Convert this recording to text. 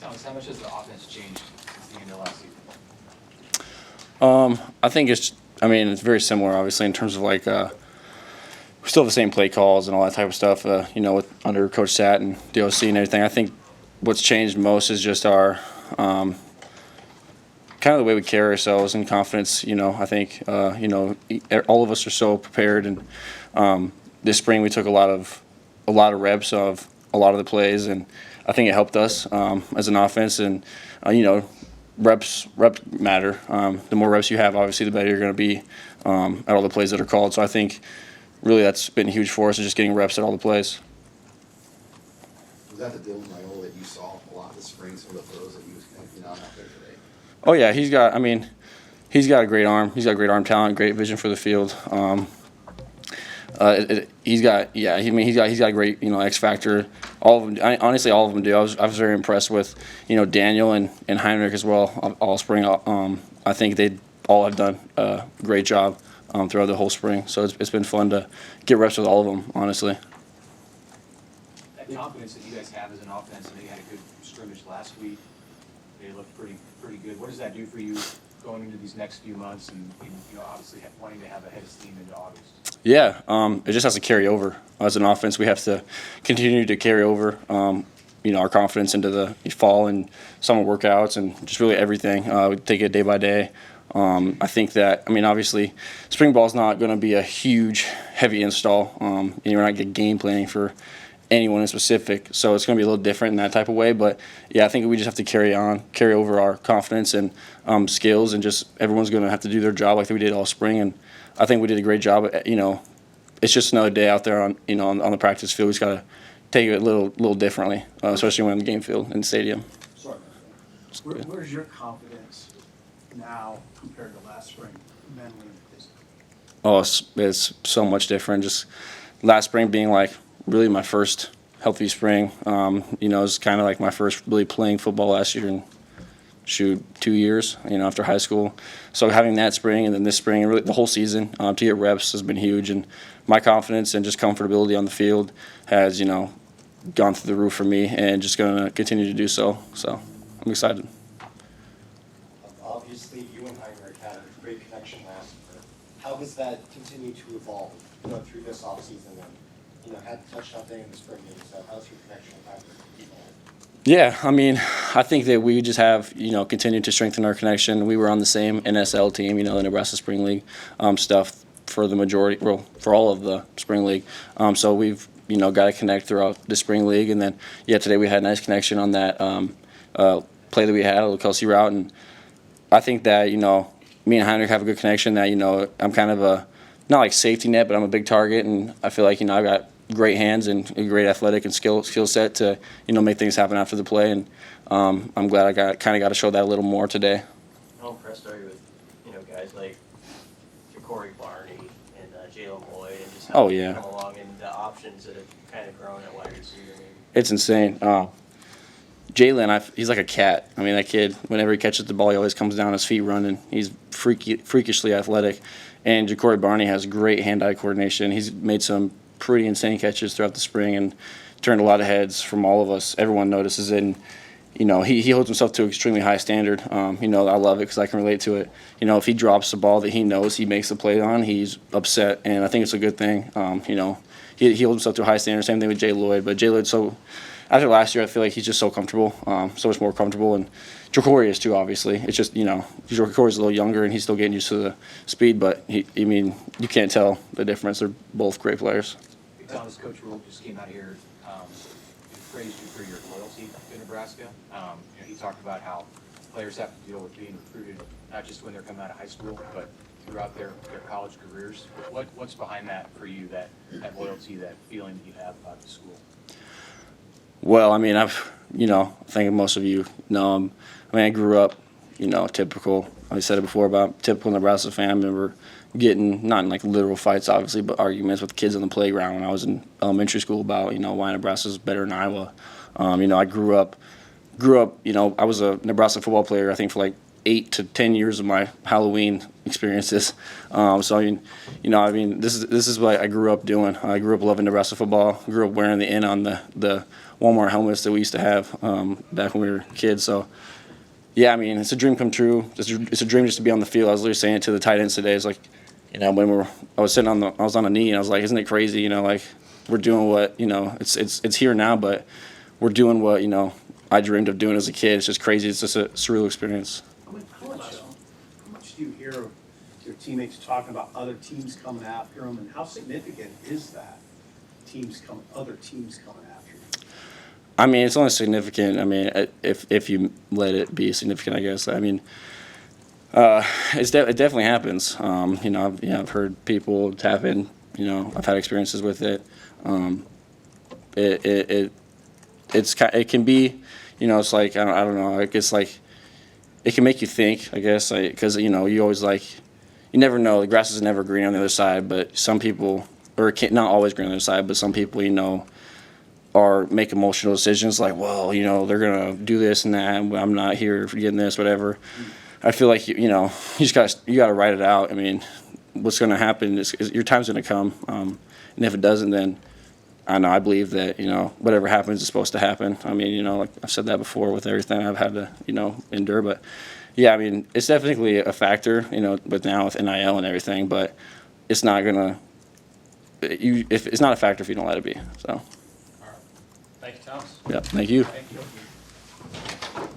Thomas, how much has the offense changed since the end of last season? I think it's very similar, obviously, in terms of we still have the same play calls and all that type of stuff, under Coach Sat and DOC and everything. I think what's changed most is just our kind of the way we carry ourselves and confidence. I think, all of us are so prepared. And this spring we took a lot of reps of a lot of the plays, and I think it helped us as an offense. And, reps matter. The more reps you have, obviously, the better you're going to be at all the plays that are called. So I think really that's been huge for us, is just getting reps at all the plays. Was that the deal with Raiola that you saw a lot this spring, some of the throws that he was connecting on out there today? Oh yeah, he's got a great arm. He's got great arm talent, great vision for the field. He's got a great X factor. All of them, honestly, all of them do. I was very impressed with Daniel and Heinrich as well all spring. I think they all have done a great job throughout the whole spring. So it's been fun to get reps with all of them, honestly. That confidence that you guys have as an offense, and you had a good scrimmage last week. They looked pretty good. What does that do for you going into these next few months, and obviously wanting to have a head of steam into August? Yeah, it just has to carry over. As an offense, we have to continue to carry over, our confidence into the fall and summer workouts and just really everything. We take it day by day. I think that, obviously, spring ball is not going to be a huge, heavy install. You're not getting game planning for anyone in specific, so it's going to be a little different in that type of way. But yeah, I think we just have to carry over our confidence and skills, and just everyone's going to have to do their job like we did all spring. And I think we did a great job. It's just another day out there on the practice field. We just got to take it a little differently, especially when on the game field and stadium. Sorry. Where's your confidence now compared to last spring, mentally and physically? Oh, it's so much different. Just last spring being really my first healthy spring. It's kind of like my first really playing football last year in 2 years, after high school. So having that spring and then this spring and really the whole season to get reps has been huge. And my confidence and just comfortability on the field has, gone through the roof for me, and just going to continue to do so. So I'm excited. Obviously, you and Heinrich had a great connection last year. How has that continued to evolve, through this offseason, and had touched on in the spring game? So how's your connection with Heinrich evolved? Yeah, I think that we just have, continued to strengthen our connection. We were on the same NSL team, the Nebraska Spring League stuff for the majority, for all of the Spring League. So we've, got to connect throughout the Spring League. And then, today we had a nice connection on that play that we had, a little Kelsey route. And I think that, me and Heinrich have a good connection, that, I'm kind of not like safety net, but I'm a big target. And I feel like, I've got great hands and a great athletic and skill set to make things happen after the play, and I'm glad I got to show that a little more today. How impressed are you with guys like Corey Barney and Jalen Lloyd, and just how they come along and the options that have kind of grown at wide receiver? It's insane. Jalen, he's like a cat. That kid, whenever he catches the ball, he always comes down his feet running. He's freakishly athletic, and Ja'Cory Barney has great hand-eye coordination. He's made some pretty insane catches throughout the spring and turned a lot of heads from all of us. Everyone notices it, and he holds himself to an extremely high standard. I love it because I can relate to it. If he drops the ball that he knows he makes the play on, he's upset, and I think it's a good thing. He holds himself to a high standard. Same thing with Jay Lloyd, but Jay Lloyd, so after last year, I feel like he's just so comfortable, so much more comfortable, and Ja'Cory is too. Obviously, it's just Ja'Cory's a little younger and he's still getting used to the speed, but you can't tell the difference. They're both great players. Thomas, Coach Rule just came out here, praised you for your loyalty to Nebraska. He talked about how players have to deal with being recruited, not just when they're coming out of high school, but throughout their college careers. What's behind that for you, that loyalty, that feeling that you have about the school? Well, I think most of you know, I grew up, typical, I said it before, about typical Nebraska fan. I remember getting, not in literal fights obviously, but arguments with kids on the playground when I was in elementary school about, why Nebraska's better than Iowa. I grew up, I was a Nebraska football player, I think, for 8 to 10 years of my Halloween experiences. So I mean, this is what I grew up doing. I grew up loving Nebraska football. Grew up wearing the N on the Walmart helmets that we used to have back when we were kids. So yeah, I mean, it's a dream come true. It's a dream just to be on the field. I was literally saying it to the tight ends today. It's like, when I was on a knee, and I was like, isn't it crazy? Like, we're doing what, it's here now, but we're doing what, I dreamed of doing as a kid. It's just crazy. It's just a surreal experience. How much do you hear of your teammates talking about other teams coming after them, and how significant is that? Other teams coming after you? I mean, it's only significant. I mean, if you let it be significant, I guess. I mean, it definitely happens. I've heard people tap in. I've had experiences with it. It can be, it's like I don't know. It's like it can make you think, I guess, because you always you never know. The grass is never green on the other side, but some people, or not always green on the other side, but some people make emotional decisions like, well, they're gonna do this and that. And I'm not here for getting this, whatever. I feel like you gotta write it out. I mean, what's gonna happen is your time's gonna come, and if it doesn't, then I believe that whatever happens is supposed to happen. I mean, like I've said that before with everything I've had to endure, but yeah, I mean, it's definitely a factor, but now with NIL and everything, but it's not gonna. If it's not a factor if you don't let it be. So. All right. Thank you, Thomas. Yeah. Thank you. Thank you.